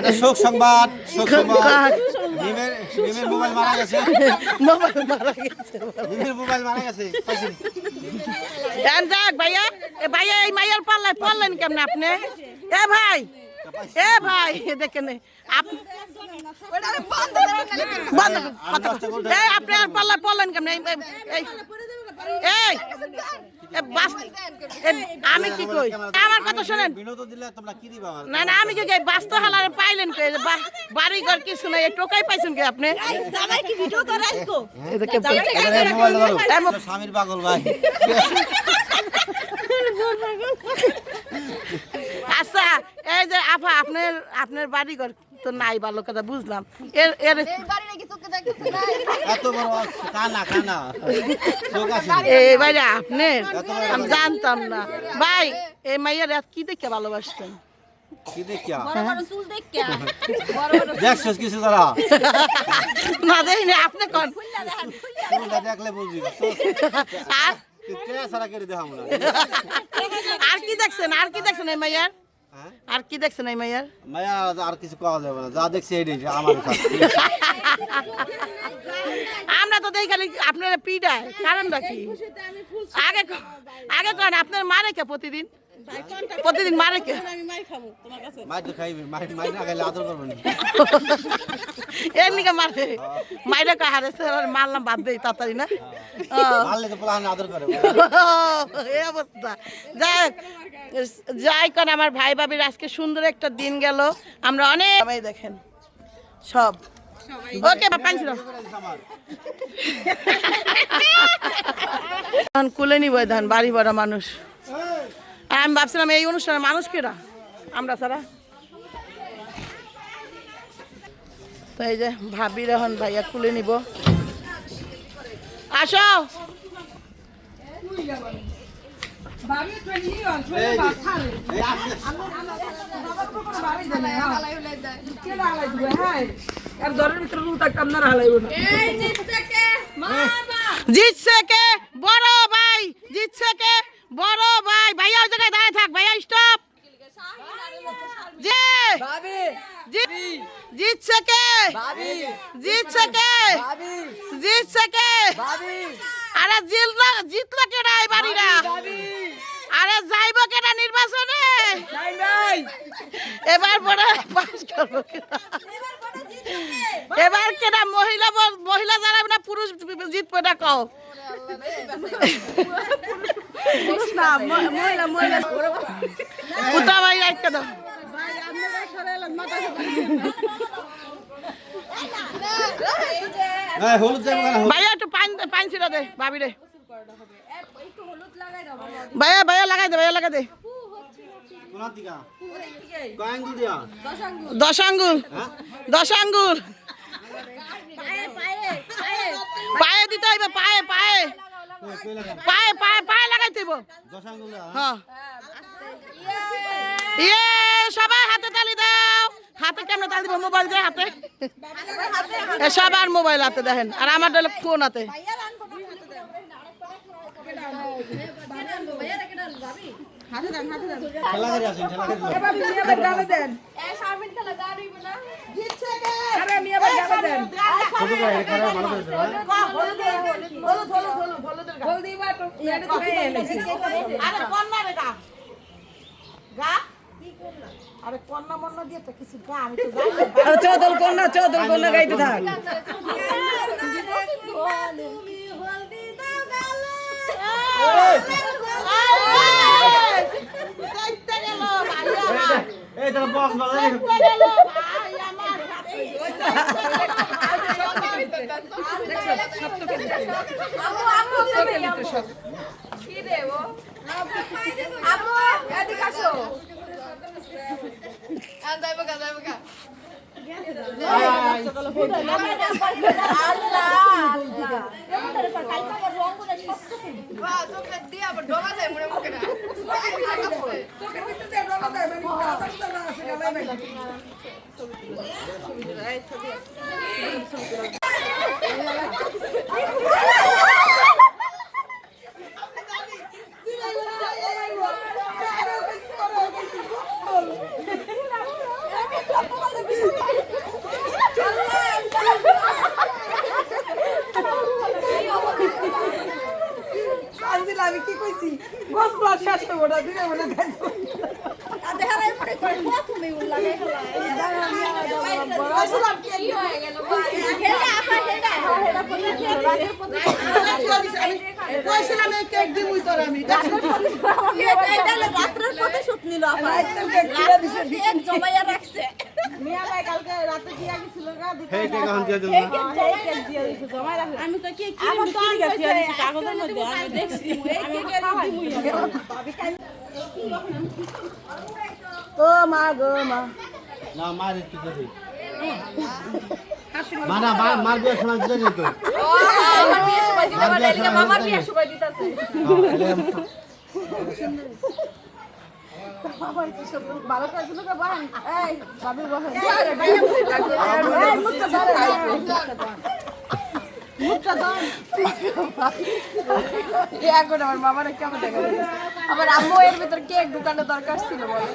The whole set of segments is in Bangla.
এটা শোক সংবাদ, শোক সংবাদ। মিমের মোবাইল মারা গেছে, মিমের মোবাইল মারা গেছে। যাক ভাইয়া, ভাইয়া এই মাইয়ার পাল্লায় পড়লেন কেমনে আপনি? এ ভাই দেখেন আপনি আর পাল্লায় পড়লেন কেমনে? আমি কি কই, আমার কথা শোনেন। না না, আমি কি কই, বাস্তব হালার পাইলেন কে? বাড়ি ঘর কিছু নাই, টোকাই পাইছেন কে আপনি? স্বামীর পাগল ভাই। আচ্ছা এই যে আপা, আপনার বাড়ি ঘর তো নাই, ভালো কথা বুঝলাম। এর এত বড় কানা কানা এই বাইরে আপনি, আমি জানতাম না ভাই। এই মাইয়ার কি দেখে ভালোবাসছেন? কি দেখিয়া? দেখছস কিছু তারা? না দেখিনি, আপনি কোন দেখলে বুঝবি। আর কি দেখছেন? আর কি দেখছেন এই মাইয়ার? আর কি দেখছেন এই মাইয়ার? মাইয়া আর কিছু কওয়া যাবে না, যা দেখছি এটাই আমার কাছে। আমরা তো দেখি খালি আপনারা পিডায়, কারণটা কি? আগে কোন আপনার মারে কে প্রতিদিন? প্রতিদিন মারে কে? মাই তো খাইবি, মাই না খাইলে আদর করবে না। এর নিকে মারে, মাইরা কা হারেছে, মারলাম বাদ দেই তাড়াতাড়ি না। মারলে তো পোলা আদর করে। এই অবস্থা। যাই কোন আমার ভাই ভাবির আজকে সুন্দর একটা দিন গেল। আমরা অনেক দেখেন সব ওকে কুলে নিব ধান, বাড়ি বড় মানুষ। আমি ভাবছিলাম এই অনুষ্ঠানে মানুষ কেরা, আমরা ছাড়া। তো এই যে ভাবির এখন ভাইয়া কুলে নিব। আসো জিতছে কে বড় ভাই, জিতছে কে বড় ভাই। ভাইয়া ওই জায়গায় দাঁড়িয়ে থাক, ভাইয়া স্টপ। জিতছে কে? জিতছে কে? জিতছে কে? আরে জিতলো কেডা এই বাড়িটা? আরে যাইব কেডা নির্বাচনে? এবার বড় পাস করবো কেডা? এবার কেডা? মহিলা যারা না পুরুষ জিতবে না কও? কুতা ভাই আইতে দাও। ভাইয়া একটু পানি ছিল দে ভাবি রে। ভাইয়া ভাইয়া লাগাই দে, ভাইয়া লাগাই দে। 10 আঙ্গুল, 10 আঙ্গুল পায়ে দিতে হইবে, পায়ে পায়ে পায়ে পায়ে পায়ে লাগাইতে হইব। হ্যাঁ ইয়ে সবাই হাতে তালি দাও। হাতে কেন তালি দিব? মোবাইল দিয়ে হাতে, সবার মোবাইল হাতে দেখেন, আর আমার ফোন হাতে। আরে কন্যা মন্না দিয়ে তো কিছু গা, আমি তো জানি। চৌদল কন্যা গাইতে থাক। ও মা গো মা না মার একটু দেখি মানা মার বিয়ে সময় দিতে যেত আমার বিয়ে সময় দিতে পারে এদিকে মামার বিয়ে সময় দিতেছে ভালো কাজ বান এই বাবু বহেন এখন আমার মামার কেমন দেখা যাচ্ছে আমার আম্মু এর ভিতর কেক দোকানে দরকার ছিল বলে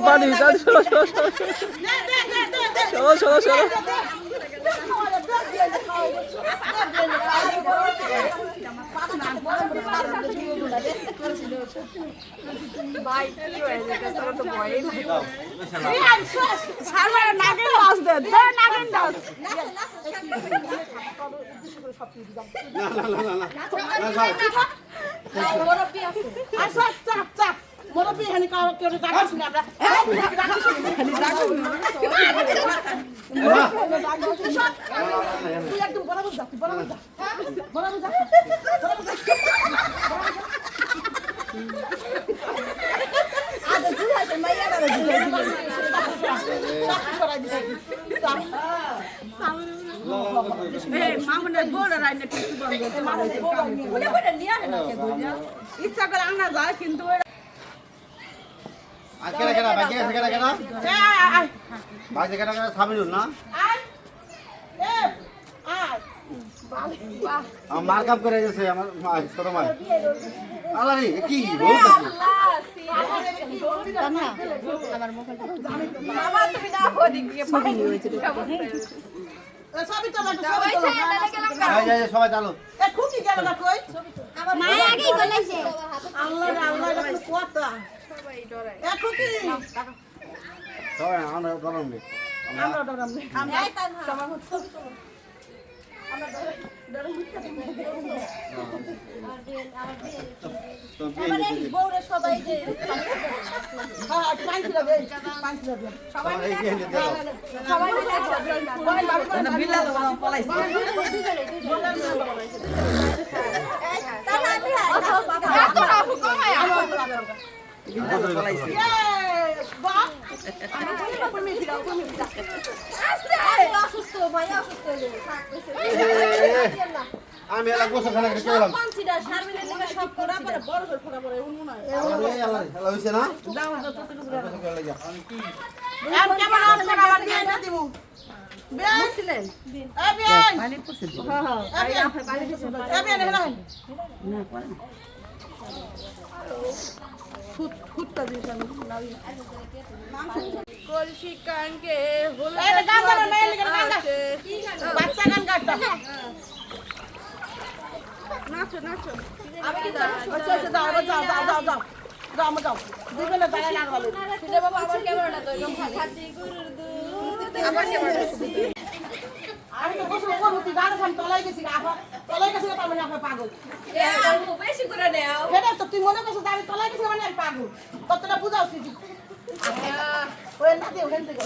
পানি ইচ্ছা করে আনা যায় কিন্তু আজকে কেনা বাকি আছে কেনা বাকি কেনা সামিনুল না আমার মার কাপ করে গেছে আমার ছোট মা আল্লাহ রে কি সবই তো সবাই চালো খুকি গেল না কই মায়ের আগেই বলেছে আল্লাহ আল্লাহ কথা খুকি সবাই আমরা গরম রে আমরা ডরাম নেই আমরা সবার মতো বউরে সবাই যে অসুস্থ ভাই অসুস্থ আমি এলা গোসল খানা খেতে গেলাম কনসিডার শারমিনের লিগে সব করা পরে বড় করে ফোড়া পরে উন মনে হয় আল্লাহ হইছে না কেমন আমার বিয়ে না দিমু বিয়ে ছিলেন এ বিয়ে পানি পড়ছে হ্যাঁ হ্যাঁ এই আপনি পানি পড়ছে এ বিয়ে না না করে না ফুটটা দিছেন নাও কলসি কাঙ্গে হলো এই গান গান মেয়ে লিখে গান গান বাচ্চা গান গাইতা নাচো নাচো আমি কি আচ্ছা আচ্ছা যাও যাও যাও যাও যাও যাও আমরা যাও দিবেন না দাঁড়ায় না ভালো ফিরে বাবা আবার ক্যামেরাটা তো এরকম খাতি গুরুর দুধ আবার ক্যামেরাটা আমি তো গোসল করব তুই গান গান তলাই গেছি আবার তলাই গেছি তো আমি আপা পাগল এ তো বেশি করে নাও এটা তো তুই মনে করছিস আমি তলাই গেছি মানে আমি পাগল কতটা বুঝাওছি ওই না দে ওখান থেকে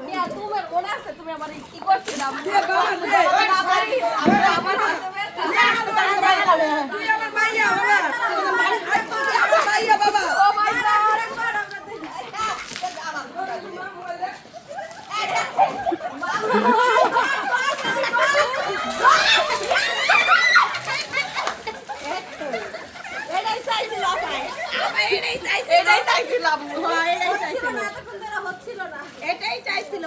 ইয়া তোমার মনে আছে তুমি আমার কি করছিলাম তুই আমার মাইয়া বাবা তুই আমার মাইয়া বাবা ও মাইয়া আরেকবার এটাই চাইছিলাম এটাই চাইছিল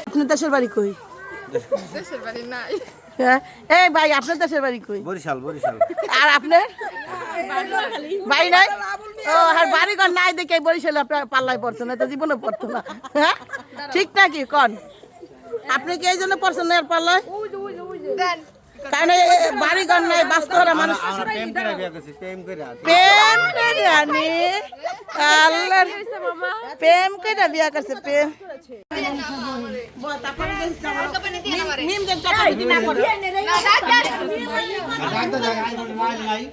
আপনার দেশের বাড়ি কই? দেশের বাড়ি নাই। হ্যাঁ এই ভাই আপনার দেশের বাড়ি কই? বরিশাল বরিশাল। আর আপনার বাড়ি নাই? ও আর বাড়িঘর নাই দেখে বরিশালে আপনার পাল্লায় পড়ছে না, তো জীবনে পড়তো না। হ্যাঁ ঠিক নাকি কন? আপনি কি এই জন্য পড়ছেন না আর পাল্লায়? কারণ বাড়িঘর নাই, বাস্তবরা মানুষ আমরা প্রেম করে বিয়ে করছি, প্রেম করে। প্রেম করে আনি আল্লাহর প্রেম করে বিয়া করছে প্রেম নিম দেন চাপা দিদি না করে ডাক্তার জায়গায় মাল নাই।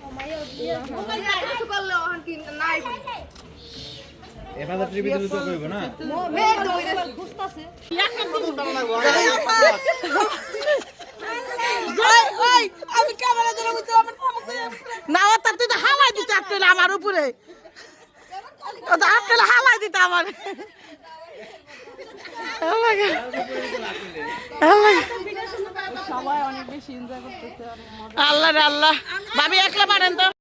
এবারে টিভি দিলে তো কইব না। আমি ক্যামেরা ধরে বুঝতে না ও তার তুই তো হাওয়াই দিতে আসলে আমার উপরে, ও তো আসলে হাওয়াই দিতে আমার আল্লাহ আল্লাহ ভাবি একলা পারেন তো।